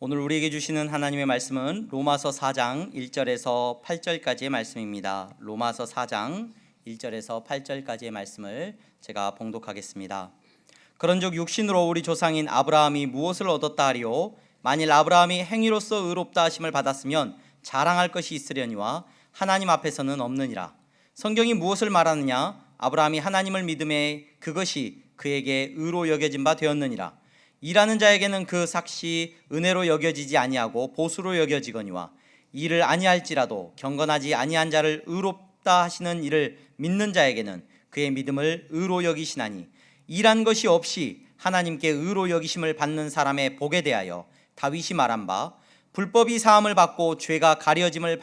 오늘 우리에게 주시는 하나님의 말씀은 로마서 4장 1절에서 8절까지의 말씀입니다. 로마서 4장 1절에서 8절까지의 말씀을 제가 봉독하겠습니다. 그런즉 육신으로 우리 조상인 아브라함이 무엇을 얻었다 하리요? 만일 아브라함이 행위로서 의롭다 하심을 받았으면 자랑할 것이 있으려니와 하나님 앞에서는 없느니라. 성경이 무엇을 말하느냐? 아브라함이 하나님을 믿음에 그것이 그에게 의로 여겨진 바 되었느니라. 일하는 자에게는 그 삭시 은혜로 여겨지지 아니하고 보수로 여겨지거니와 일을 아니할지라도 경건하지 아니한 자를 의롭다 하시는 이를 믿는 자에게는 그의 믿음을 의로 여기시나니, 일한 것이 없이 하나님께 의로 여기심을 받는 사람의 복에 대하여 다윗이 말한 바, 불법이 사함을 받고 죄가 가려짐을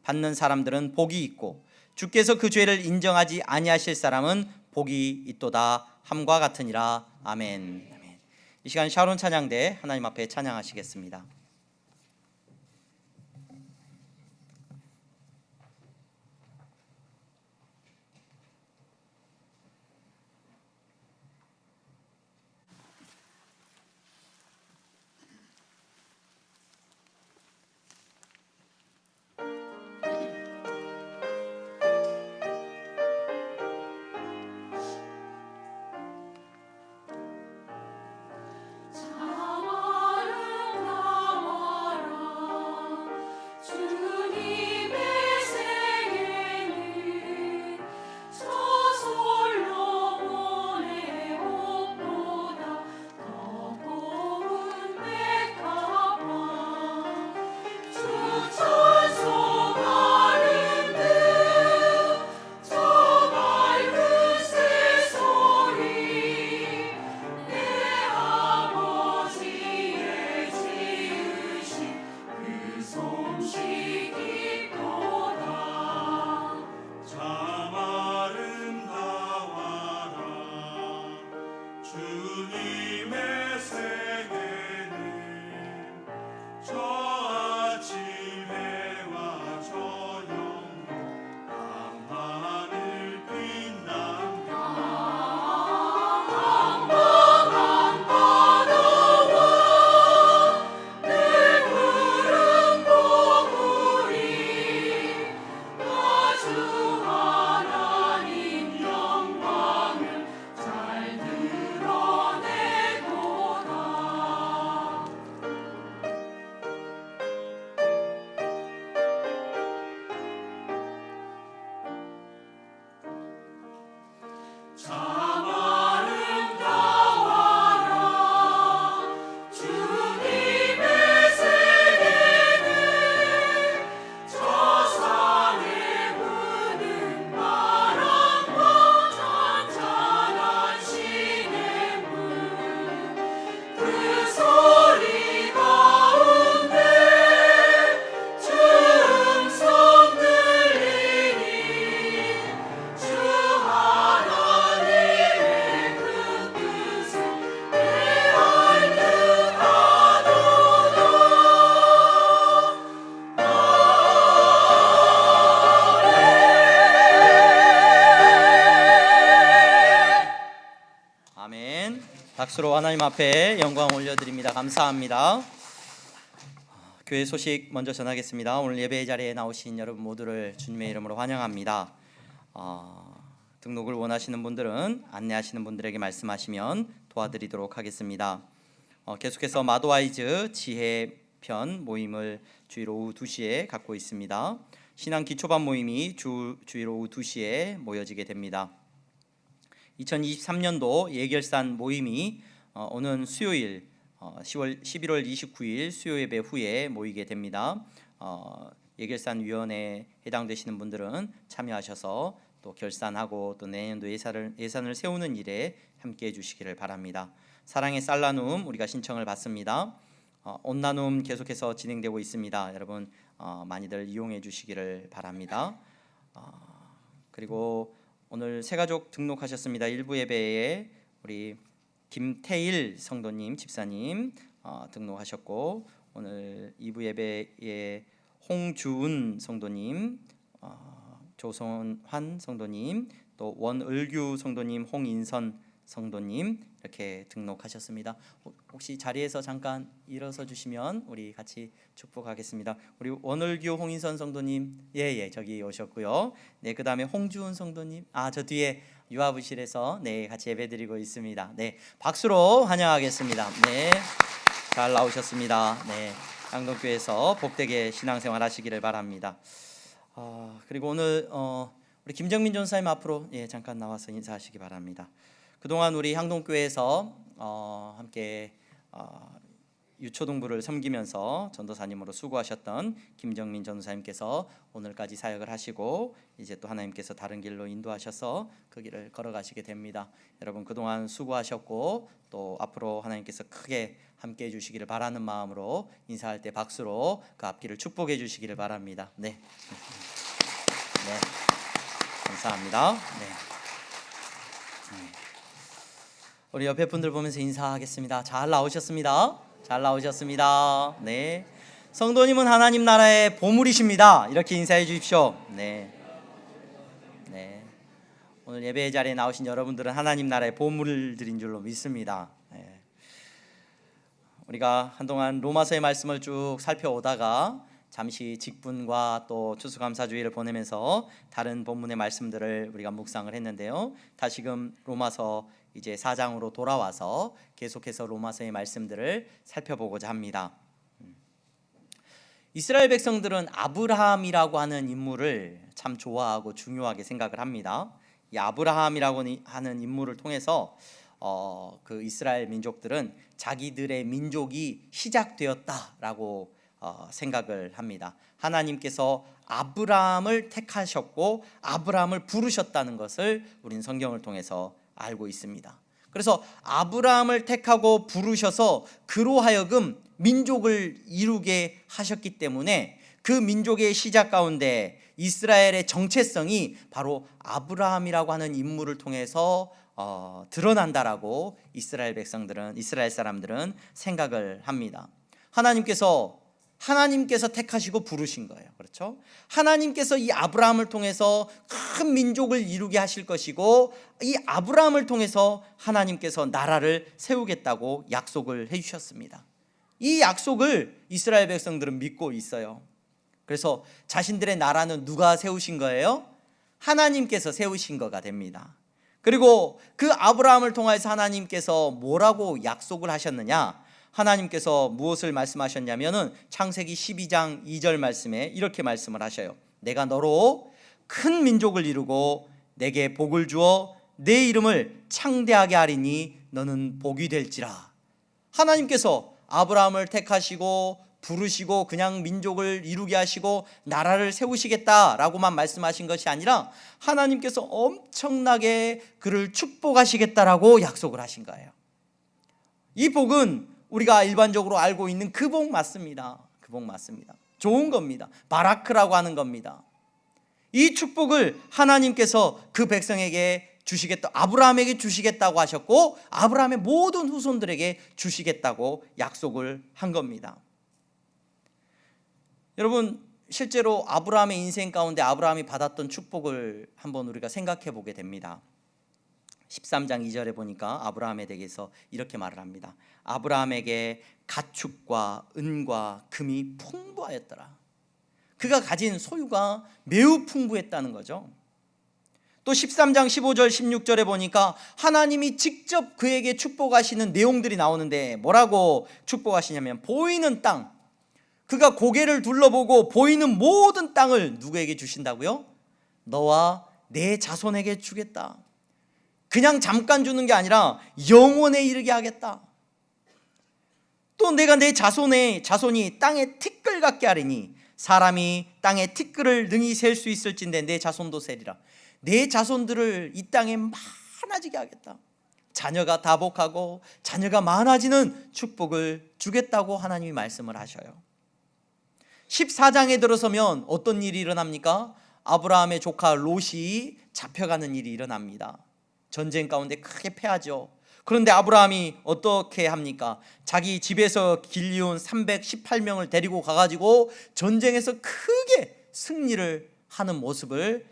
받는 사람들은 복이 있고 주께서 그 죄를 인정하지 아니하실 사람은 복이 있도다 함과 같으니라. 아멘. 이 시간 샤론 찬양대 하나님 앞에 찬양하시겠습니다. 박수로 하나님 앞에 영광 올려드립니다. 감사합니다. 교회 소식 먼저 전하겠습니다. 오늘 예배 자리에 나오신 여러분 모두를 주님의 이름으로 환영합니다. 등록을 원하시는 분들은 안내하시는 분들에게 말씀하시면 도와드리도록 하겠습니다. 계속해서 마도아이즈 지혜편 모임을 주일 오후 2시에 갖고 있습니다. 신앙 기초반 모임이 주일 오후 2시에 모여지게 됩니다. 2023년도 예결산 모임이 오는 수요일 11월 29일 수요예배 후에 모이게 됩니다. 예결산 위원회에 해당되시는 분들은 참여하셔서 또 결산하고 또 내년도 예산을 세우는 일에 함께해 주시기를 바랍니다. 사랑의 쌀 나눔 우리가 신청을 받습니다. 옷 나눔 계속해서 진행되고 있습니다. 여러분 많이들 이용해 주시기를 바랍니다. 그리고 오늘 새가족 등록하셨습니다. 일부 예배에 우리 김태일 성도님 집사님 등록하셨고, 오늘 2부 예배에 홍주은 성도님, 조성환 성도님, 또 원을규 성도님, 홍인선 성도님 이렇게 등록하셨습니다. 혹시 자리에서 잠깐 일어서 주시면 우리 같이 축복하겠습니다. 우리 원을교 홍인선 성도님, 저기 오셨고요. 네, 그 다음에 홍주은 성도님, 저 뒤에 유아부실에서 같이 예배드리고 있습니다. 네, 박수로 환영하겠습니다. 네, 잘 나오셨습니다. 네, 향동교회에서 복되게 신앙생활 하시기를 바랍니다. 그리고 오늘 우리 김정민 전사님 앞으로 잠깐 나와서 인사하시기 바랍니다. 그동안 우리 향동교회에서 함께 유초등부를 섬기면서 전도사님으로 수고하셨던 김정민 전사님께서 오늘까지 사역을 하시고 이제 또 하나님께서 다른 길로 인도하셔서 그 길을 걸어가시게 됩니다. 여러분 그동안 수고하셨고 또 앞으로 하나님께서 크게 함께 해주시기를 바라는 마음으로 인사할 때 박수로 그 앞길을 축복해 주시기를 바랍니다. 네, 감사합니다. 우리 옆에 분들 보면서 인사하겠습니다. 잘 나오셨습니다. 잘 나오셨습니다. 네, 성도님은 하나님 나라의 보물이십니다. 이렇게 인사해 주십시오. 네. 오늘 예배 자리에 나오신 여러분들은 하나님 나라의 보물들인 줄로 믿습니다. 네. 우리가 한동안 로마서의 말씀을 쭉 살펴오다가 잠시 직분과 또 추수감사주의를 보내면서 다른 본문의 말씀들을 우리가 묵상을 했는데요. 다시금 로마서 이제 4장으로 돌아와서 계속해서 로마서의 말씀들을 살펴보고자 합니다. 이스라엘 백성들은 아브라함이라고 하는 인물을 참 좋아하고 중요하게 생각을 합니다. 이 아브라함이라고 하는 인물을 통해서 그 이스라엘 민족들은 자기들의 민족이 시작되었다라고 생각을 합니다. 하나님께서 아브라함을 택하셨고 아브라함을 부르셨다는 것을 우리는 성경을 통해서 알고 있습니다. 그래서 아브라함을 택하고 부르셔서 그로 하여금 민족을 이루게 하셨기 때문에 그 민족의 시작 가운데 이스라엘의 정체성이 바로 아브라함이라고 하는 인물을 통해서 드러난다라고 이스라엘 사람들은 생각을 합니다. 하나님께서 택하시고 부르신 거예요. 그렇죠? 하나님께서 이 아브라함을 통해서 큰 민족을 이루게 하실 것이고 이 아브라함을 통해서 하나님께서 나라를 세우겠다고 약속을 해주셨습니다. 이 약속을 이스라엘 백성들은 믿고 있어요. 그래서 자신들의 나라는 누가 세우신 거예요? 하나님께서 세우신 거가 됩니다. 그리고 그 아브라함을 통해서 하나님께서 뭐라고 약속을 하셨느냐? 하나님께서 무엇을 말씀하셨냐면은 창세기 12장 2절 말씀에 이렇게 말씀을 하셔요. 내가 너로 큰 민족을 이루고 내게 복을 주어 내 이름을 창대하게 하리니 너는 복이 될지라. 하나님께서 아브라함을 택하시고 부르시고 그냥 민족을 이루게 하시고 나라를 세우시겠다라고만 말씀하신 것이 아니라 하나님께서 엄청나게 그를 축복하시겠다라고 약속을 하신 거예요. 이 복은 우리가 일반적으로 알고 있는 그 복 맞습니다. 그 복 맞습니다. 좋은 겁니다. 바라크라고 하는 겁니다. 이 축복을 하나님께서 그 백성에게 주시겠다, 아브라함에게 주시겠다고 하셨고 아브라함의 모든 후손들에게 주시겠다고 약속을 한 겁니다. 여러분 실제로 아브라함의 인생 가운데 아브라함이 받았던 축복을 한번 우리가 생각해 보게 됩니다. 13장 2절에 보니까 아브라함에 대해서 이렇게 말을 합니다. 아브라함에게 가축과 은과 금이 풍부하였더라. 그가 가진 소유가 매우 풍부했다는 거죠. 또 13장 15절 16절에 보니까 하나님이 직접 그에게 축복하시는 내용들이 나오는데 뭐라고 축복하시냐면 보이는 땅, 그가 고개를 둘러보고 보이는 모든 땅을 누구에게 주신다고요? 너와 내 자손에게 주겠다. 그냥 잠깐 주는 게 아니라 영원에 이르게 하겠다. 또 내가 내 자손이 땅의 티끌 같게 하리니 사람이 땅의 티끌을 능히 셀 수 있을진데 내 자손도 세리라. 내 자손들을 이 땅에 많아지게 하겠다. 자녀가 다복하고 자녀가 많아지는 축복을 주겠다고 하나님이 말씀을 하셔요. 14장에 들어서면 어떤 일이 일어납니까? 아브라함의 조카 롯이 잡혀가는 일이 일어납니다. 전쟁 가운데 크게 패하죠. 그런데 아브라함이 어떻게 합니까? 자기 집에서 길리온 318명을 데리고 가가지고 전쟁에서 크게 승리를 하는 모습을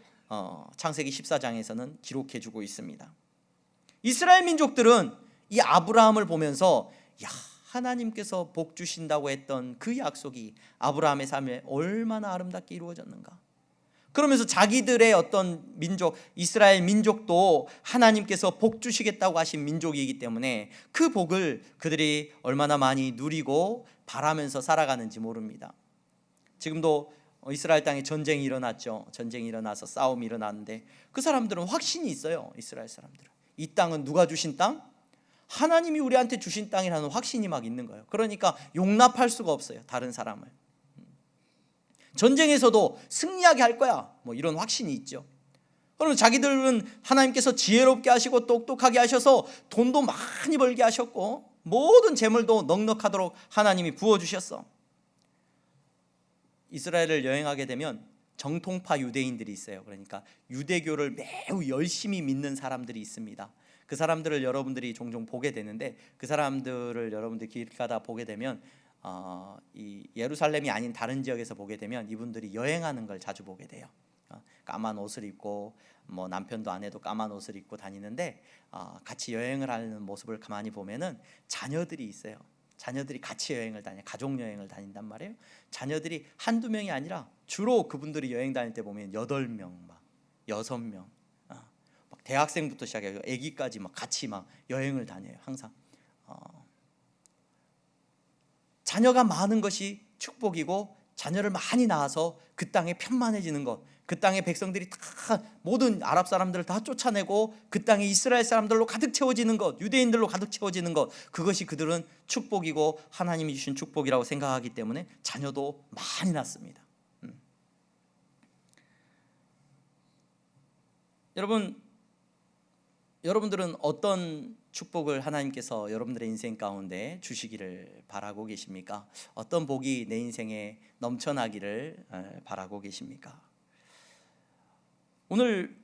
창세기 14장에서는 기록해주고 있습니다. 이스라엘 민족들은 이 아브라함을 보면서 야, 하나님께서 복 주신다고 했던 그 약속이 아브라함의 삶에 얼마나 아름답게 이루어졌는가. 그러면서 자기들의 어떤 민족, 이스라엘 민족도 하나님께서 복 주시겠다고 하신 민족이기 때문에 그 복을 그들이 얼마나 많이 누리고 바라면서 살아가는지 모릅니다. 지금도 이스라엘 땅에 전쟁이 일어났죠. 전쟁이 일어나서 싸움이 일어났는데 그 사람들은 확신이 있어요. 이스라엘 사람들은 이 땅은 누가 주신 땅? 하나님이 우리한테 주신 땅이라는 확신이 막 있는 거예요. 그러니까 용납할 수가 없어요, 다른 사람을. 전쟁에서도 승리하게 할 거야, 뭐 이런 확신이 있죠. 그러면 자기들은 하나님께서 지혜롭게 하시고 똑똑하게 하셔서 돈도 많이 벌게 하셨고 모든 재물도 넉넉하도록 하나님이 부어주셨어. 이스라엘을 여행하게 되면 정통파 유대인들이 있어요. 그러니까 유대교를 매우 열심히 믿는 사람들이 있습니다. 그 사람들을 여러분들이 종종 보게 되는데 그 사람들을 여러분들이 길 가다 보게 되면 이 예루살렘이 아닌 다른 지역에서 보게 되면 이분들이 여행하는 걸 자주 보게 돼요. 까만 옷을 입고 뭐 남편도 아내도 까만 옷을 입고 다니는데 같이 여행을 하는 모습을 가만히 보면은 자녀들이 있어요. 자녀들이 같이 여행을 다녀, 가족 여행을 다닌단 말이에요. 자녀들이 한두 명이 아니라 주로 그분들이 여행 다닐 때 보면 8명, 막 6명, 막 대학생부터 시작해서 아기까지 막 같이 막 여행을 다녀요. 항상 자녀가 많은 것이 축복이고 자녀를 많이 낳아서 그 땅에 편만해지는 것, 그 땅의 백성들이 다 모든 아랍 사람들을 다 쫓아내고 그 땅에 이스라엘 사람들로 가득 채워지는 것, 유대인들로 가득 채워지는 것, 그것이 그들은 축복이고 하나님이 주신 축복이라고 생각하기 때문에 자녀도 많이 낳습니다. 여러분들은 어떤 축복을 하나님께서 여러분들의 인생 가운데 주시기를 바라고 계십니까? 어떤 복이 내 인생에 넘쳐나기를 바라고 계십니까? 오늘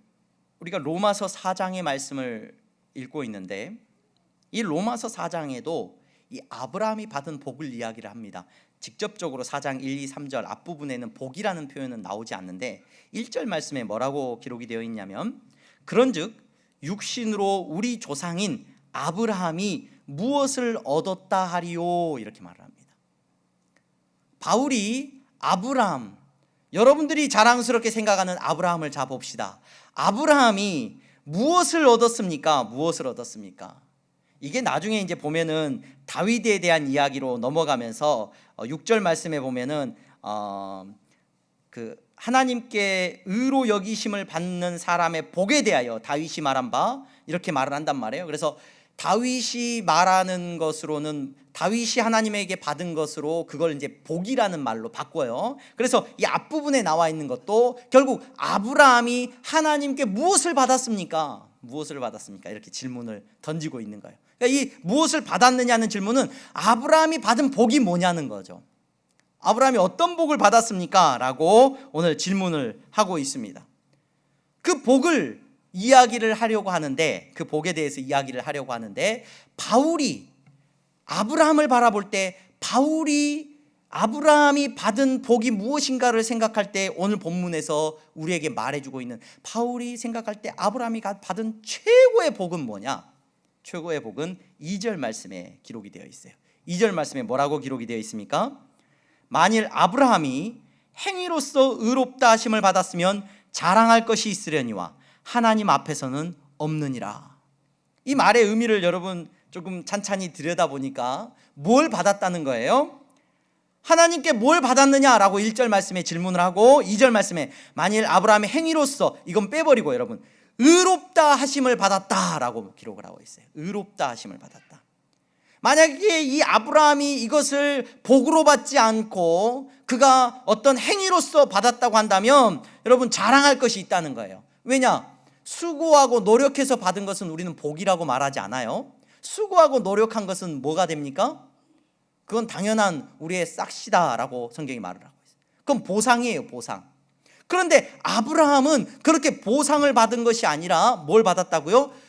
우리가 로마서 4장의 말씀을 읽고 있는데 이 로마서 4장에도 이 아브라함이 받은 복을 이야기를 합니다. 직접적으로 4장 1, 2, 3절 앞부분에는 복이라는 표현은 나오지 않는데 1절 말씀에 뭐라고 기록이 되어 있냐면 그런즉 육신으로 우리 조상인 아브라함이 무엇을 얻었다 하리요, 이렇게 말을 합니다. 바울이 아브라함, 여러분들이 자랑스럽게 생각하는 아브라함을 잡읍시다. 아브라함이 무엇을 얻었습니까? 무엇을 얻었습니까? 이게 나중에 이제 보면은 다윗에 대한 이야기로 넘어가면서 6절 말씀에 보면은 그 하나님께 의로 여기심을 받는 사람의 복에 대하여 다윗이 말한 바 이렇게 말을 한단 말이에요. 그래서 다윗이 말하는 것으로는 다윗이 하나님에게 받은 것으로 그걸 이제 복이라는 말로 바꿔요. 그래서 이 앞부분에 나와 있는 것도 결국 아브라함이 하나님께 무엇을 받았습니까? 무엇을 받았습니까? 이렇게 질문을 던지고 있는 거예요. 그러니까 이 무엇을 받았느냐는 질문은 아브라함이 받은 복이 뭐냐는 거죠. 아브라함이 어떤 복을 받았습니까? 라고 오늘 질문을 하고 있습니다. 그 복을 이야기를 하려고 하는데, 그 복에 대해서 이야기를 하려고 하는데, 바울이 아브라함을 바라볼 때 바울이 아브라함이 받은 복이 무엇인가를 생각할 때 오늘 본문에서 우리에게 말해주고 있는, 바울이 생각할 때 아브라함이 받은 최고의 복은 뭐냐? 최고의 복은 2절 말씀에 기록이 되어 있어요. 2절 말씀에 뭐라고 기록이 되어 있습니까? 만일 아브라함이 행위로서 의롭다 하심을 받았으면 자랑할 것이 있으려니와 하나님 앞에서는 없느니라. 이 말의 의미를 여러분 조금 찬찬히 들여다보니까 뭘 받았다는 거예요? 하나님께 뭘 받았느냐라고 1절 말씀에 질문을 하고 2절 말씀에 만일 아브라함의 행위로서, 이건 빼버리고 여러분 의롭다 하심을 받았다라고 기록을 하고 있어요. 의롭다 하심을 받았다. 만약에 이 아브라함이 이것을 복으로 받지 않고 그가 어떤 행위로서 받았다고 한다면 여러분 자랑할 것이 있다는 거예요. 왜냐? 수고하고 노력해서 받은 것은 우리는 복이라고 말하지 않아요. 수고하고 노력한 것은 뭐가 됩니까? 그건 당연한 우리의 싹시다라고 성경이 말을 하고 있어요. 그건 보상이에요, 보상. 그런데 아브라함은 그렇게 보상을 받은 것이 아니라 뭘 받았다고요?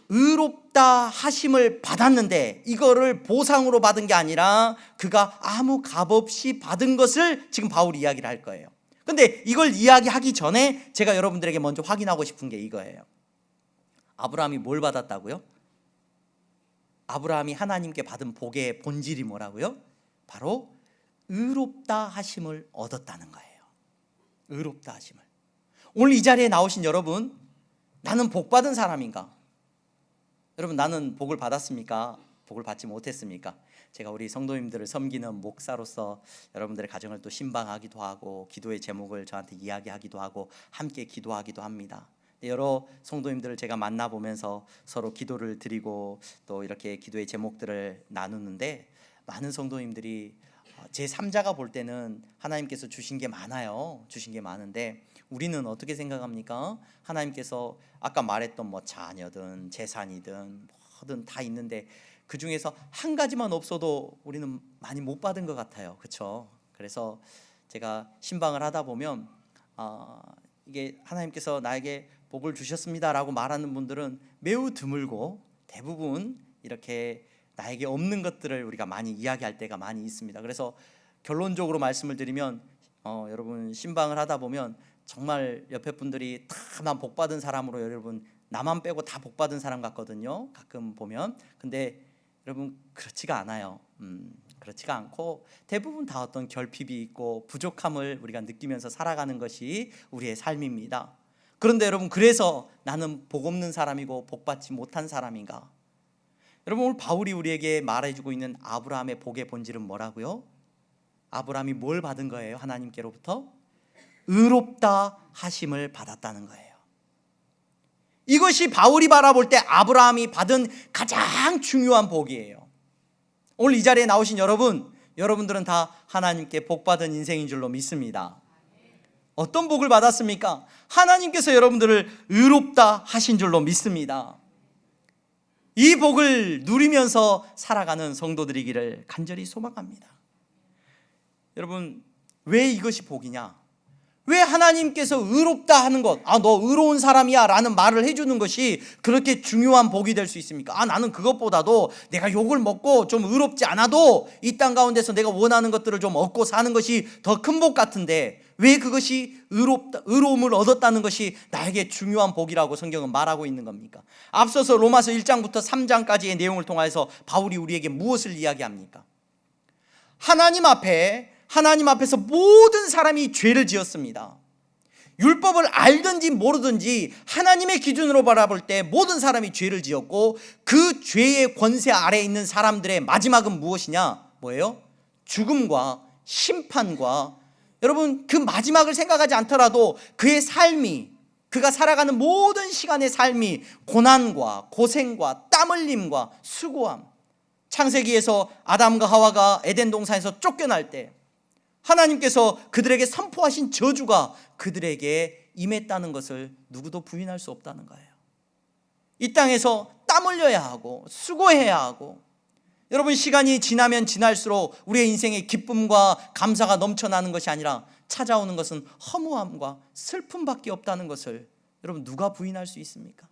의롭다 하심을 받았는데 이거를 보상으로 받은 게 아니라 그가 아무 값없이 받은 것을 지금 바울이 이야기를 할 거예요. 근데 이걸 이야기하기 전에 제가 여러분들에게 먼저 확인하고 싶은 게 이거예요. 아브라함이 뭘 받았다고요? 아브라함이 하나님께 받은 복의 본질이 뭐라고요? 바로 의롭다 하심을 얻었다는 거예요. 의롭다 하심을. 오늘 이 자리에 나오신 여러분, 나는 복 받은 사람인가? 여러분, 나는 복을 받았습니까? 복을 받지 못했습니까? 제가 우리 성도님들을 섬기는 목사로서 여러분들의 가정을 또 신방하기도 하고 기도의 제목을 저한테 이야기하기도 하고 함께 기도하기도 합니다. 여러 성도님들을 제가 만나보면서 서로 기도를 드리고 또 이렇게 기도의 제목들을 나누는데, 많은 성도님들이 제3자가 볼 때는 하나님께서 주신 게 많아요. 주신 게 많은데 우리는 어떻게 생각합니까? 하나님께서 아까 말했던 뭐 자녀든 재산이든 뭐든 다 있는데 그 중에서 한 가지만 없어도 우리는 많이 못 받은 것 같아요. 그렇죠? 그래서 제가 신방을 하다 보면 이게 하나님께서 나에게 복을 주셨습니다라고 말하는 분들은 매우 드물고, 대부분 이렇게 나에게 없는 것들을 우리가 많이 이야기할 때가 많이 있습니다. 그래서 결론적으로 말씀을 드리면 여러분, 신방을 하다 보면 정말 옆에 분들이 다 난 복 받은 사람으로, 여러분 나만 빼고 다 복 받은 사람 같거든요, 가끔 보면. 근데 여러분, 그렇지가 않아요. 그렇지가 않고 대부분 다 어떤 결핍이 있고 부족함을 우리가 느끼면서 살아가는 것이 우리의 삶입니다. 그런데 여러분, 그래서 나는 복 없는 사람이고 복 받지 못한 사람인가? 여러분, 오늘 바울이 우리에게 말해주고 있는 아브라함의 복의 본질은 뭐라고요? 아브라함이 뭘 받은 거예요? 하나님께로부터 의롭다 하심을 받았다는 거예요. 이것이 바울이 바라볼 때 아브라함이 받은 가장 중요한 복이에요. 오늘 이 자리에 나오신 여러분들은 다 하나님께 복 받은 인생인 줄로 믿습니다. 어떤 복을 받았습니까? 하나님께서 여러분들을 의롭다 하신 줄로 믿습니다. 이 복을 누리면서 살아가는 성도들이기를 간절히 소망합니다. 여러분, 왜 이것이 복이냐? 왜 하나님께서 의롭다 하는 것, 너 의로운 사람이야 라는 말을 해주는 것이 그렇게 중요한 복이 될 수 있습니까? 나는 그것보다도 내가 욕을 먹고 좀 의롭지 않아도 이 땅 가운데서 내가 원하는 것들을 좀 얻고 사는 것이 더 큰 복 같은데, 왜 그것이 의로움을 얻었다는 것이 나에게 중요한 복이라고 성경은 말하고 있는 겁니까? 앞서서 로마서 1장부터 3장까지의 내용을 통해서 바울이 우리에게 무엇을 이야기합니까? 하나님 앞에서 모든 사람이 죄를 지었습니다. 율법을 알든지 모르든지 하나님의 기준으로 바라볼 때 모든 사람이 죄를 지었고, 그 죄의 권세 아래에 있는 사람들의 마지막은 무엇이냐? 뭐예요? 죽음과 심판과, 여러분, 그 마지막을 생각하지 않더라도 그의 삶이, 그가 살아가는 모든 시간의 삶이 고난과 고생과 땀 흘림과 수고함. 창세기에서 아담과 하와가 에덴 동산에서 쫓겨날 때 하나님께서 그들에게 선포하신 저주가 그들에게 임했다는 것을 누구도 부인할 수 없다는 거예요. 이 땅에서 땀 흘려야 하고 수고해야 하고, 여러분, 시간이 지나면 지날수록 우리의 인생에 기쁨과 감사가 넘쳐나는 것이 아니라 찾아오는 것은 허무함과 슬픔밖에 없다는 것을 여러분, 누가 부인할 수 있습니까?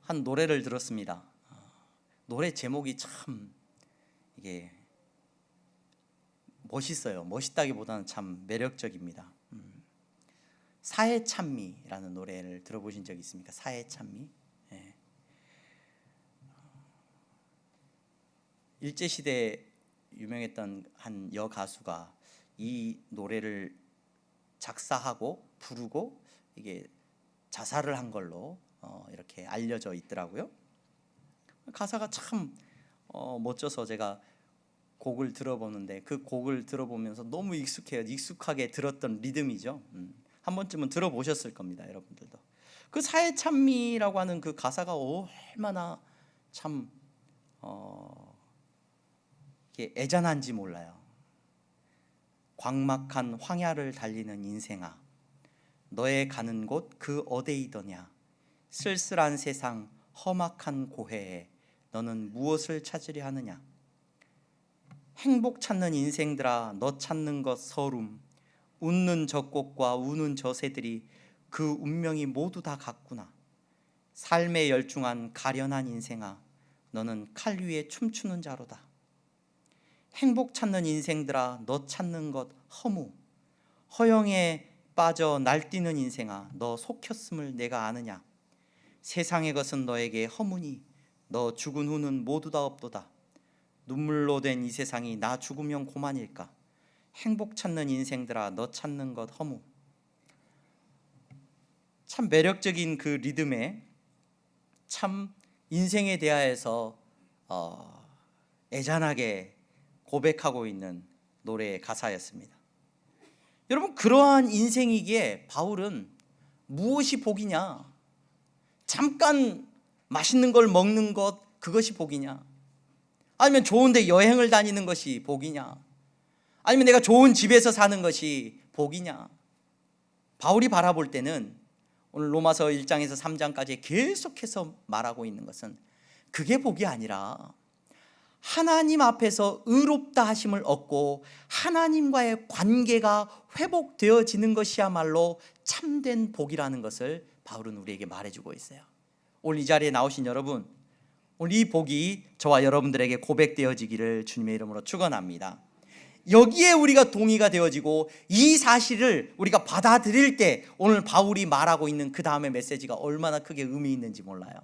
한 노래를 들었습니다. 노래 제목이 참 이게 멋있어요. 멋있다기보다는 참 매력적입니다. 사해찬미라는 노래를 들어보신 적 있습니까? 사해찬미. 네. 일제시대에 유명했던 한 여가수가 이 노래를 작사하고 부르고 이게 자살을 한 걸로 이렇게 알려져 있더라고요. 가사가 참 멋져서 제가 곡을 들어보는데, 그 곡을 들어보면서 너무 익숙하게 들었던 리듬이죠. 한 번쯤은 들어보셨을 겁니다, 여러분들도. 그 사해찬미라고 하는 그 가사가 얼마나 참 애잔한지 몰라요. 광막한 황야를 달리는 인생아, 너의 가는 곳 그 어디이더냐? 쓸쓸한 세상 험악한 고해에 너는 무엇을 찾으려 하느냐? 행복 찾는 인생들아, 너 찾는 것 서름. 웃는 저 꽃과 우는 저 새들이 그 운명이 모두 다 같구나. 삶에 열중한 가련한 인생아, 너는 칼 위에 춤추는 자로다. 행복 찾는 인생들아, 너 찾는 것 허무. 허영의 빠져 날뛰는 인생아, 너 속혔음을 내가 아느냐. 세상의 것은 너에게 허무니 너 죽은 후는 모두 다 없도다. 눈물로 된 이 세상이 나 죽으면 고만일까. 행복 찾는 인생들아, 너 찾는 것 허무. 참 매력적인 그 리듬에 참 인생에 대하여서 애잔하게 고백하고 있는 노래의 가사였습니다. 여러분, 그러한 인생이기에 바울은 무엇이 복이냐? 잠깐 맛있는 걸 먹는 것, 그것이 복이냐? 아니면 좋은 데 여행을 다니는 것이 복이냐? 아니면 내가 좋은 집에서 사는 것이 복이냐? 바울이 바라볼 때는 오늘 로마서 1장에서 3장까지 계속해서 말하고 있는 것은 그게 복이 아니라 하나님 앞에서 의롭다 하심을 얻고 하나님과의 관계가 회복되어지는 것이야말로 참된 복이라는 것을 바울은 우리에게 말해주고 있어요. 오늘 이 자리에 나오신 여러분, 오늘 이 복이 저와 여러분들에게 고백되어지기를 주님의 이름으로 축원합니다. 여기에 우리가 동의가 되어지고 이 사실을 우리가 받아들일 때 오늘 바울이 말하고 있는 그 다음의 메시지가 얼마나 크게 의미 있는지 몰라요.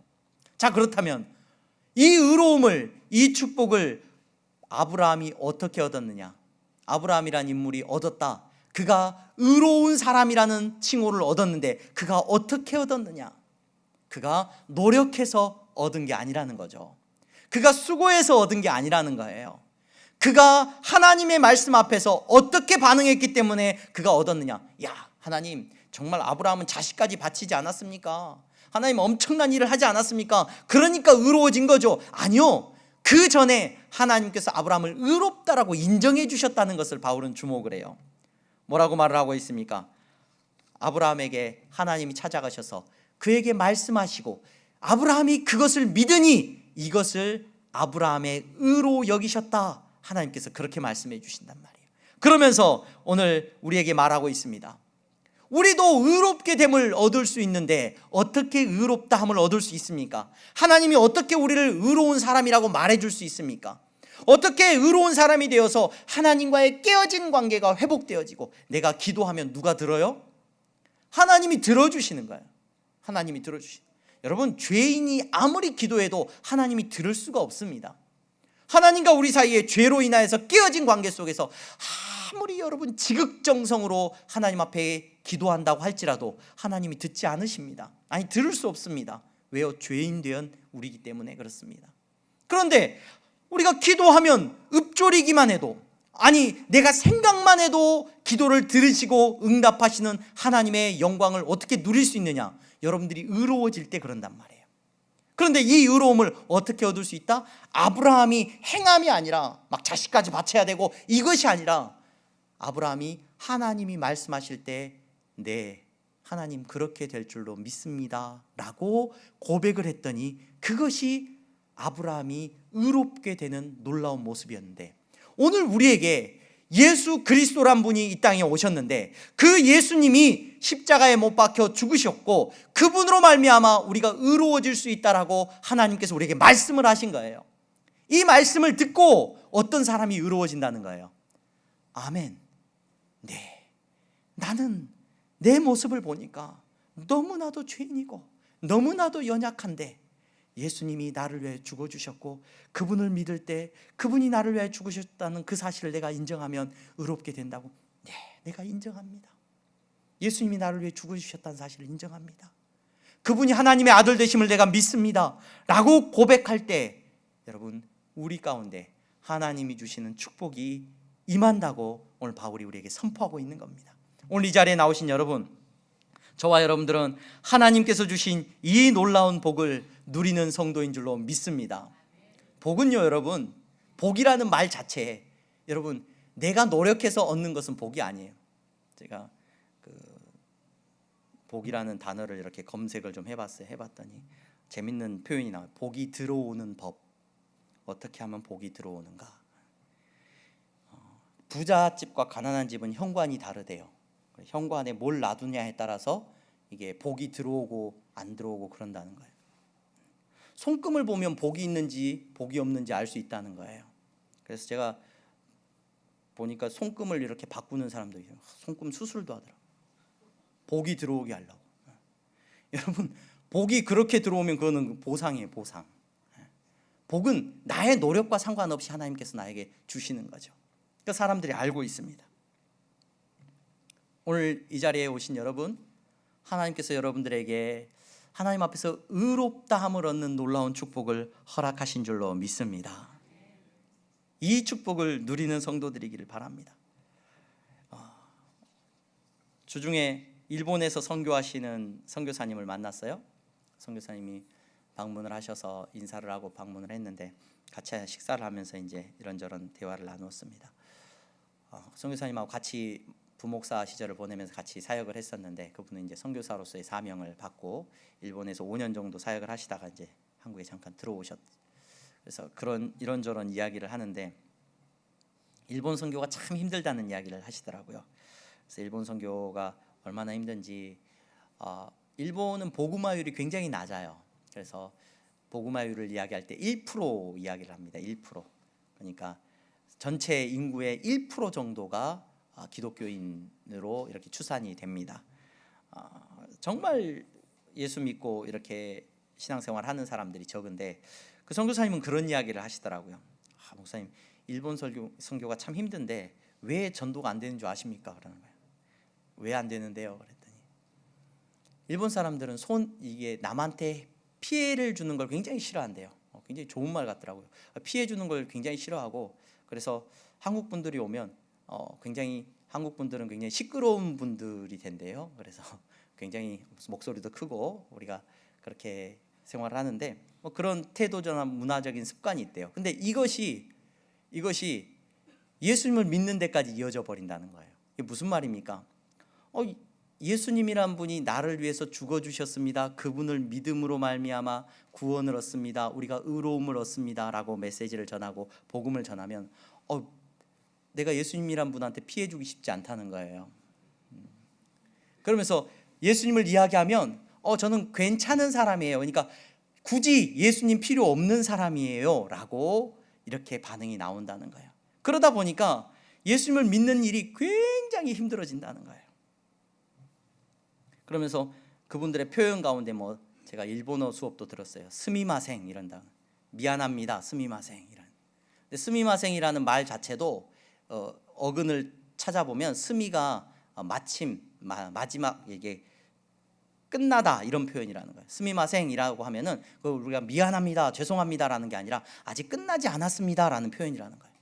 자, 그렇다면 이 의로움을, 이 축복을 아브라함이 어떻게 얻었느냐? 아브라함이란 인물이 얻었다. 그가 의로운 사람이라는 칭호를 얻었는데 그가 어떻게 얻었느냐? 그가 노력해서 얻은 게 아니라는 거죠. 그가 수고해서 얻은 게 아니라는 거예요. 그가 하나님의 말씀 앞에서 어떻게 반응했기 때문에 그가 얻었느냐? 야, 하나님, 정말 아브라함은 자식까지 바치지 않았습니까? 하나님 엄청난 일을 하지 않았습니까? 그러니까 의로워진 거죠. 아니요, 그 전에 하나님께서 아브라함을 의롭다라고 인정해 주셨다는 것을 바울은 주목을 해요. 뭐라고 말을 하고 있습니까? 아브라함에게 하나님이 찾아가셔서 그에게 말씀하시고 아브라함이 그것을 믿으니 이것을 아브라함의 의로 여기셨다. 하나님께서 그렇게 말씀해 주신단 말이에요. 그러면서 오늘 우리에게 말하고 있습니다. 우리도 의롭게 됨을 얻을 수 있는데 어떻게 의롭다함을 얻을 수 있습니까? 하나님이 어떻게 우리를 의로운 사람이라고 말해줄 수 있습니까? 어떻게 의로운 사람이 되어서 하나님과의 깨어진 관계가 회복되어지고 내가 기도하면 누가 들어요? 하나님이 들어주시는 거예요. 하나님이 들어주시는 거예요. 여러분, 죄인이 아무리 기도해도 하나님이 들을 수가 없습니다. 하나님과 우리 사이에 죄로 인하여서 깨어진 관계 속에서 아무리 여러분 지극정성으로 하나님 앞에 기도한다고 할지라도 하나님이 듣지 않으십니다. 아니, 들을 수 없습니다. 왜요? 죄인 된 우리이기 때문에 그렇습니다. 그런데 우리가 기도하면 읊조리기만 해도, 아니 내가 생각만 해도 기도를 들으시고 응답하시는 하나님의 영광을 어떻게 누릴 수 있느냐? 여러분들이 의로워질 때 그런단 말이에요. 그런데 이 의로움을 어떻게 얻을 수 있다? 아브라함이 행함이 아니라 막 자식까지 바쳐야 되고 이것이 아니라 아브라함이 하나님이 말씀하실 때 네, 하나님 그렇게 될 줄로 믿습니다 라고 고백을 했더니 그것이 아브라함이 의롭게 되는 놀라운 모습이었는데, 오늘 우리에게 예수 그리스도란 분이 이 땅에 오셨는데 그 예수님이 십자가에 못 박혀 죽으셨고 그분으로 말미암아 우리가 의로워질 수 있다라고 하나님께서 우리에게 말씀을 하신 거예요. 이 말씀을 듣고 어떤 사람이 의로워진다는 거예요? 아멘. 네, 나는 내 모습을 보니까 너무나도 죄인이고 너무나도 연약한데 예수님이 나를 위해 죽어주셨고 그분을 믿을 때 그분이 나를 위해 죽으셨다는 그 사실을 내가 인정하면 의롭게 된다고. 네, 내가 인정합니다. 예수님이 나를 위해 죽어주셨다는 사실을 인정합니다. 그분이 하나님의 아들 되심을 내가 믿습니다 라고 고백할 때 여러분, 우리 가운데 하나님이 주시는 축복이 임한다고 오늘 바울이 우리에게 선포하고 있는 겁니다. 오늘 이 자리에 나오신 여러분, 저와 여러분들은 하나님께서 주신 이 놀라운 복을 누리는 성도인 줄로 믿습니다. 복은요, 여러분, 복이라는 말 자체에 여러분 내가 노력해서 얻는 것은 복이 아니에요. 제가 그 복이라는 단어를 이렇게 검색을 좀 해봤더니 재밌는 표현이 나와요. 복이 들어오는 법. 어떻게 하면 복이 들어오는가? 부자 집과 가난한 집은 현관이 다르대요. 현관에 뭘 놔두냐에 따라서 이게 복이 들어오고 안 들어오고 그런다는 거예요. 손금을 보면 복이 있는지 복이 없는지 알 수 있다는 거예요. 그래서 제가 보니까 손금을 이렇게 바꾸는 사람도 있어요. 손금 수술도 하더라고요. 복이 들어오게 하려고. 여러분, 복이 그렇게 들어오면 그거는 보상이에요, 보상. 복은 나의 노력과 상관없이 하나님께서 나에게 주시는 거죠. 그 사람들이 알고 있습니다. 오늘 이 자리에 오신 여러분, 하나님께서 여러분들에게 하나님 앞에서 의롭다함을 얻는 놀라운 축복을 허락하신 줄로 믿습니다. 이 축복을 누리는 성도들이기를 바랍니다. 주중에 일본에서 선교하시는 선교사님을 만났어요. 선교사님이 방문을 하셔서 인사를 하고 방문을 했는데 같이 식사를 하면서 이제 이런저런 대화를 나누었습니다. 선교사님하고 같이 부목사 시절을 보내면서 같이 사역을 했었는데, 그분은 이제 선교사로서의 사명을 받고 일본에서 5년 정도 사역을 하시다가 이제 한국에 잠깐 들어오셨. 그래서 그런 이런저런 이야기를 하는데 일본 선교가 참 힘들다는 이야기를 하시더라고요. 그래서 일본 선교가 얼마나 힘든지, 일본은 복음화율이 굉장히 낮아요. 그래서 복음화율을 이야기할 때 1% 이야기를 합니다. 1%. 그러니까 전체 인구의 1% 정도가 기독교인으로 이렇게 추산이 됩니다. 정말 예수 믿고 이렇게 신앙생활 하는 사람들이 적은데, 그 선교사님은 그런 이야기를 하시더라고요. 목사님, 일본 선교가 참 힘든데 왜 전도가 안 되는 줄 아십니까? 그러는 거예요. 왜 안 되는데요? 그랬더니 일본 사람들은 이게 남한테 피해를 주는 걸 굉장히 싫어한대요. 굉장히 좋은 말 같더라고요. 피해 주는 걸 굉장히 싫어하고, 그래서 한국 분들이 오면 굉장히 한국 분들은 굉장히 시끄러운 분들이 된대요. 그래서 굉장히 목소리도 크고 우리가 그렇게 생활을 하는데 그런 태도나 문화적인 습관이 있대요. 근데 이것이 예수님을 믿는 데까지 이어져 버린다는 거예요. 이게 무슨 말입니까? 예수님이란 분이 나를 위해서 죽어주셨습니다. 그분을 믿음으로 말미암아 구원을 얻습니다. 우리가 의로움을 얻습니다. 라고 메시지를 전하고 복음을 전하면 내가 예수님이란 분한테 피해 주기 쉽지 않다는 거예요. 그러면서 예수님을 이야기하면 저는 괜찮은 사람이에요. 그러니까 굳이 예수님 필요 없는 사람이에요. 라고 이렇게 반응이 나온다는 거예요. 그러다 보니까 예수님을 믿는 일이 굉장히 힘들어진다는 거예요. 그러면서 그분들의 표현 가운데 제가 일본어 수업도 들었어요. 스미마생 이런다. 미안합니다. 스미마생 이런. 근데 스미마생이라는 말 자체도 어근을 찾아보면 스미가 마침 마지막 이게 끝나다 이런 표현이라는 거예요. 스미마생이라고 하면은 우리가 미안합니다, 죄송합니다라는 게 아니라 아직 끝나지 않았습니다라는 표현이라는 거예요.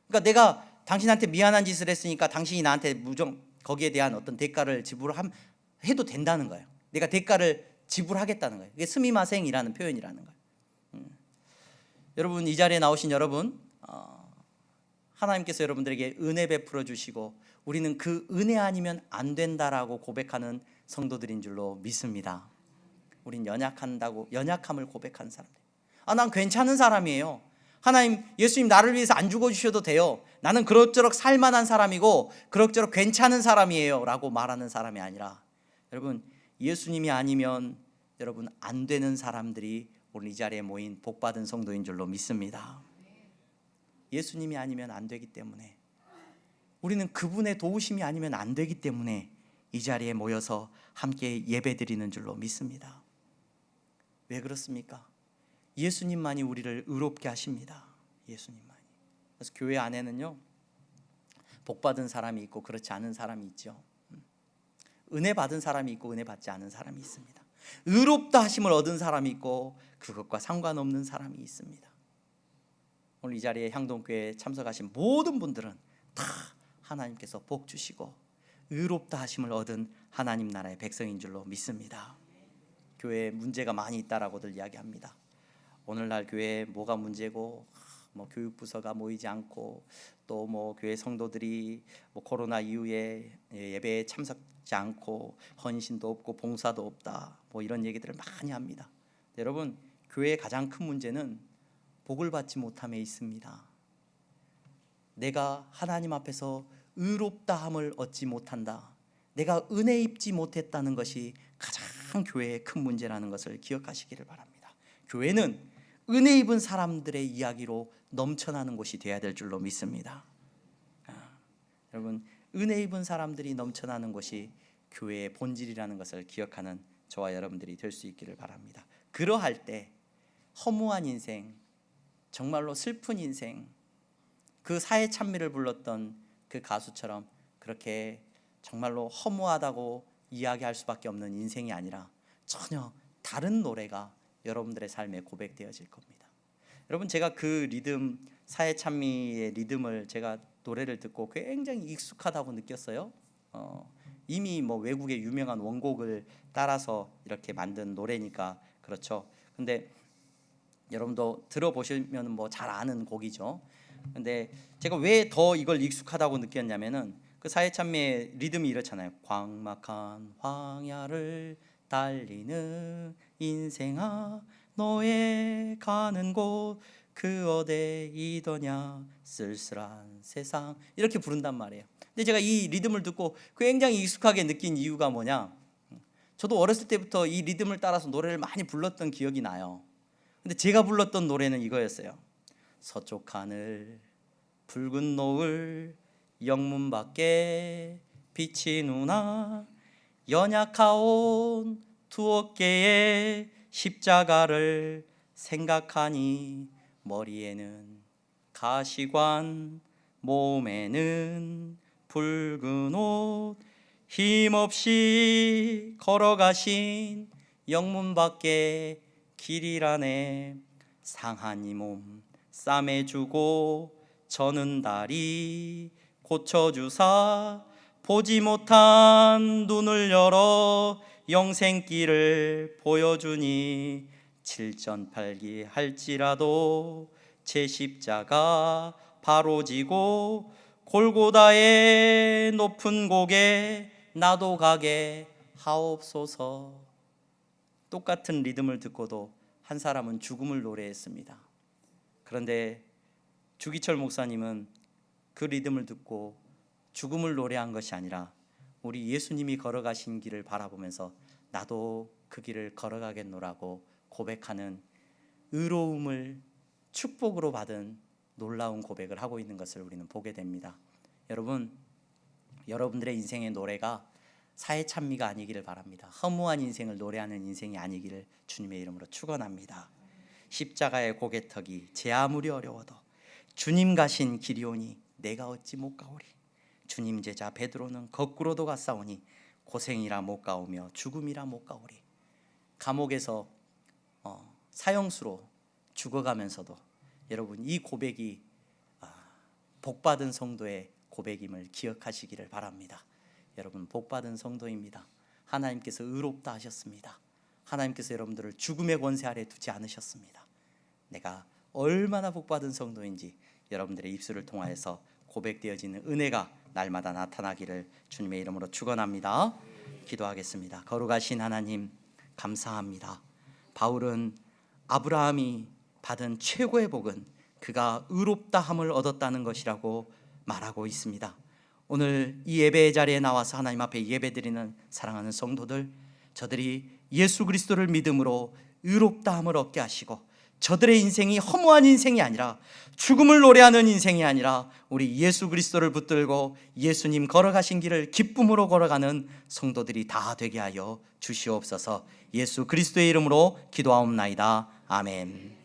그러니까 내가 당신한테 미안한 짓을 했으니까 당신이 나한테 무정 거기에 대한 어떤 대가를 해도 된다는 거예요. 내가 대가를 지불하겠다는 거예요. 이게 스미마생이라는 표현이라는 거예요. 여러분, 이 자리에 나오신 여러분, 하나님께서 여러분들에게 은혜 베풀어 주시고 우리는 그 은혜 아니면 안 된다라고 고백하는 성도들인 줄로 믿습니다. 우린 연약함을 고백하는 사람들. 난 괜찮은 사람이에요. 하나님, 예수님 나를 위해서 안 죽어주셔도 돼요. 나는 그럭저럭 살만한 사람이고 그럭저럭 괜찮은 사람이에요 라고 말하는 사람이 아니라, 여러분, 예수님이 아니면 여러분 안 되는 사람들이 오늘 이 자리에 모인 복받은 성도인 줄로 믿습니다. 예수님이 아니면 안 되기 때문에, 우리는 그분의 도우심이 아니면 안 되기 때문에 이 자리에 모여서 함께 예배드리는 줄로 믿습니다. 왜 그렇습니까? 예수님만이 우리를 의롭게 하십니다. 예수님만이. 그래서 교회 안에는요, 복받은 사람이 있고 그렇지 않은 사람이 있죠. 은혜 받은 사람이 있고 은혜 받지 않은 사람이 있습니다. 의롭다 하심을 얻은 사람이 있고 그것과 상관없는 사람이 있습니다. 오늘 이 자리에 향동교회에 참석하신 모든 분들은 다 하나님께서 복 주시고 의롭다 하심을 얻은 하나님 나라의 백성인 줄로 믿습니다. 교회에 문제가 많이 있다라고들 이야기합니다. 오늘날 교회에 뭐가 문제고, 교육부서가 모이지 않고, 또 교회 성도들이 코로나 이후에 예배에 참석하지 않고 헌신도 없고 봉사도 없다, 이런 얘기들을 많이 합니다. 여러분, 교회의 가장 큰 문제는 복을 받지 못함에 있습니다. 내가 하나님 앞에서 의롭다함을 얻지 못한다, 내가 은혜 입지 못했다는 것이 가장 교회의 큰 문제라는 것을 기억하시기를 바랍니다. 교회는 은혜 입은 사람들의 이야기로 넘쳐나는 곳이 되어야 될 줄로 믿습니다. 여러분, 은혜 입은 사람들이 넘쳐나는 곳이 교회의 본질이라는 것을 기억하는 저와 여러분들이 될 수 있기를 바랍니다. 그러할 때 허무한 인생, 정말로 슬픈 인생, 그 사회 찬미를 불렀던 그 가수처럼 그렇게 정말로 허무하다고 이야기할 수밖에 없는 인생이 아니라 전혀 다른 노래가 여러분들의 삶에 고백되어질 겁니다. 여러분, 제가 그 리듬, 사회 찬미의 리듬을 제가 노래를 듣고 굉장히 익숙하다고 느꼈어요. 이미 뭐 외국의 유명한 원곡을 따라서 이렇게 만든 노래니까 그렇죠. 근데 여러분도 들어보시면 뭐 잘 아는 곡이죠. 근데 제가 왜 더 이걸 익숙하다고 느꼈냐면은 그 사회 찬미의 리듬이 이렇잖아요. 광막한 황야를 달리는 인생아, 너의 가는 곳 그 어디이더냐, 쓸쓸한 세상, 이렇게 부른단 말이에요. 근데 제가 이 리듬을 듣고 굉장히 익숙하게 느낀 이유가 뭐냐, 저도 어렸을 때부터 이 리듬을 따라서 노래를 많이 불렀던 기억이 나요. 근데 제가 불렀던 노래는 이거였어요. 서쪽 하늘 붉은 노을, 영문 밖에 빛이 누나, 연약하온 두 어깨에 십자가를 생각하니, 머리에는 가시관, 몸에는 붉은 옷, 힘없이 걸어가신 영문 밖에 길이라네, 상한 이 몸 싸매주고 저는 다리 고쳐주사, 보지 못한 눈을 열어 영생길을 보여주니, 칠전팔기 할지라도 제 십자가 바로 지고 골고다의 높은 곡에 나도 가게 하옵소서. 똑같은 리듬을 듣고도 한 사람은 죽음을 노래했습니다. 그런데 주기철 목사님은 그 리듬을 듣고 죽음을 노래한 것이 아니라 우리 예수님이 걸어가신 길을 바라보면서 나도 그 길을 걸어가겠노라고 고백하는, 의로움을 축복으로 받은 놀라운 고백을 하고 있는 것을 우리는 보게 됩니다. 여러분, 여러분들의 인생의 노래가 사회 찬미가 아니기를 바랍니다. 허무한 인생을 노래하는 인생이 아니기를 주님의 이름으로 축원합니다. 십자가의 고개턱이 제 아무리 어려워도 주님 가신 길이오니 내가 어찌 못 가오리. 주님 제자 베드로는 거꾸로도 갔사오니 고생이라 못 가오며 죽음이라 못 가오리. 감옥에서 사형수로 죽어가면서도 여러분, 이 고백이 복받은 성도의 고백임을 기억하시기를 바랍니다. 여러분, 복받은 성도입니다. 하나님께서 의롭다 하셨습니다. 하나님께서 여러분들을 죽음의 권세 아래 두지 않으셨습니다. 내가 얼마나 복받은 성도인지 여러분들의 입술을 통하여서 고백되어지는 은혜가 날마다 나타나기를 주님의 이름으로 축원합니다. 기도하겠습니다. 거룩하신 하나님, 감사합니다. 바울은 아브라함이 받은 최고의 복은 그가 의롭다함을 얻었다는 것이라고 말하고 있습니다. 오늘 이 예배의 자리에 나와서 하나님 앞에 예배드리는 사랑하는 성도들, 저들이 예수 그리스도를 믿음으로 의롭다함을 얻게 하시고, 저들의 인생이 허무한 인생이 아니라, 죽음을 노래하는 인생이 아니라 우리 예수 그리스도를 붙들고 예수님 걸어가신 길을 기쁨으로 걸어가는 성도들이 다 되게 하여 주시옵소서. 예수 그리스도의 이름으로 기도하옵나이다. 아멘.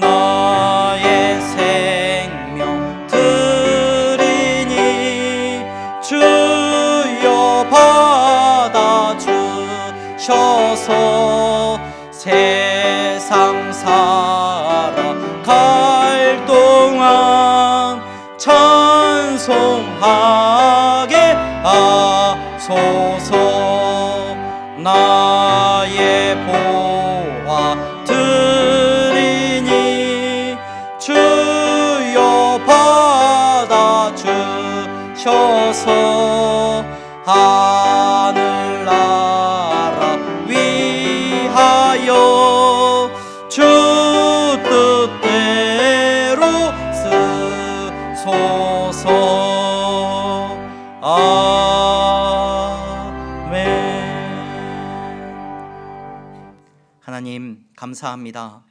나의 생명 드리니 주여 받아주셔서 세상 살아갈 동안 찬송하게 하소서. 나의 보화 드리니 주여 받아주셔서 하늘나라 위하여 주 뜻대로 쓰소서. 아멘. 감사합니다.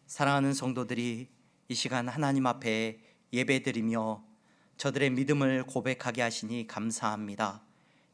사랑하는 성도들이 이 시간 하나님 앞에 예배드리며 저들의 믿음을 고백하게 하시니 감사합니다.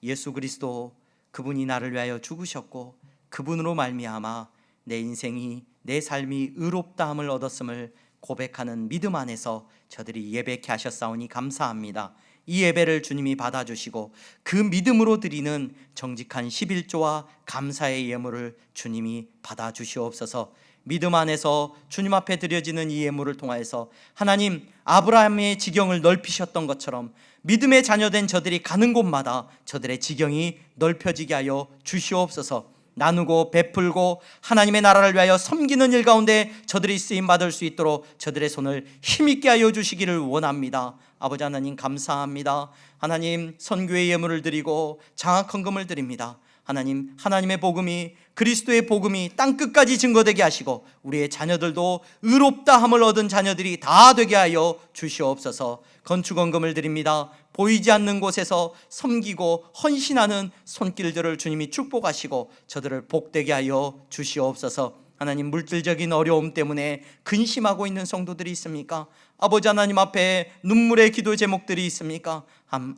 예수 그리스도 그분이 나를 위하여 죽으셨고 그분으로 말미암아 내 인생이 내 삶이 의롭다함을 얻었음을 고백하는 믿음 안에서 저들이 예배케 하셨사오니 감사합니다. 이 예배를 주님이 받아주시고 그 믿음으로 드리는 정직한 11조와 감사의 예물을 주님이 받아주시옵소서. 믿음 안에서 주님 앞에 드려지는 이 예물을 통하여서 하나님 아브라함의 지경을 넓히셨던 것처럼 믿음의 자녀된 저들이 가는 곳마다 저들의 지경이 넓혀지게 하여 주시옵소서. 나누고 베풀고 하나님의 나라를 위하여 섬기는 일 가운데 저들이 쓰임받을 수 있도록 저들의 손을 힘있게 하여 주시기를 원합니다. 아버지 하나님 감사합니다. 하나님 선교의 예물을 드리고 장학헌금을 드립니다. 하나님, 하나님의 복음이, 그리스도의 복음이 땅끝까지 증거되게 하시고 우리의 자녀들도 의롭다함을 얻은 자녀들이 다 되게 하여 주시옵소서. 건축헌금을 드립니다. 보이지 않는 곳에서 섬기고 헌신하는 손길들을 주님이 축복하시고 저들을 복되게 하여 주시옵소서. 하나님, 물질적인 어려움 때문에 근심하고 있는 성도들이 있습니까? 아버지 하나님 앞에 눈물의 기도 제목들이 있습니까?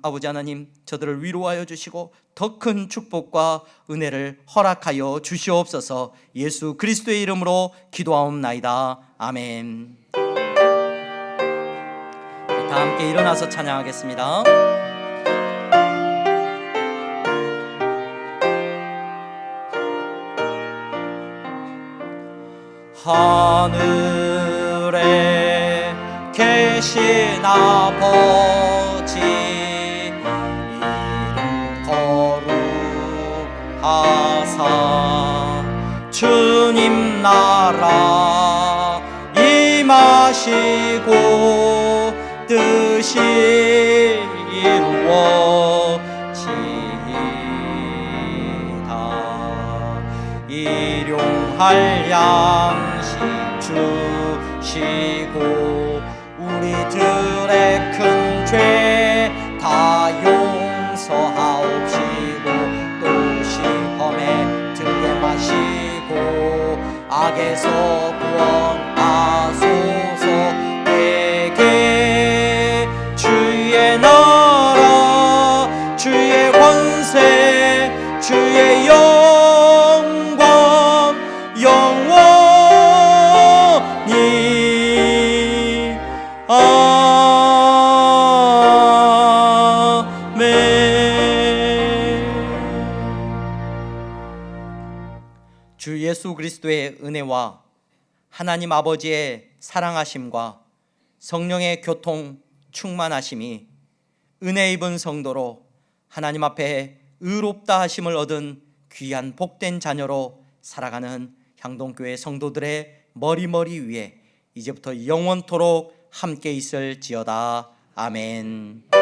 아버지 하나님, 저들을 위로하여 주시고 더 큰 축복과 은혜를 허락하여 주시옵소서. 예수 그리스도의 이름으로 기도하옵나이다. 아멘. 다 함께 일어나서 찬양하겠습니다. 하늘에 계신 아버지 이름 거룩하사 주님 나라 임하시고 뜻이 이루어지이다. 일용할 양식 주시고 우리들의 큰 죄 다 용서하옵시고 또 시험에 들게 마시고 악에서 구원하소서. 내게 주의 나라 주의 권세 주의 영광 영원히 아멘. 주 예수 그리스도의 은혜와 하나님 아버지의 사랑하심과 성령의 교통 충만하심이 은혜 입은 성도로 하나님 앞에 의롭다 하심을 얻은 귀한 복된 자녀로 살아가는 향동교회 성도들의 머리 위에 이제부터 영원토록 함께 있을지어다. 아멘.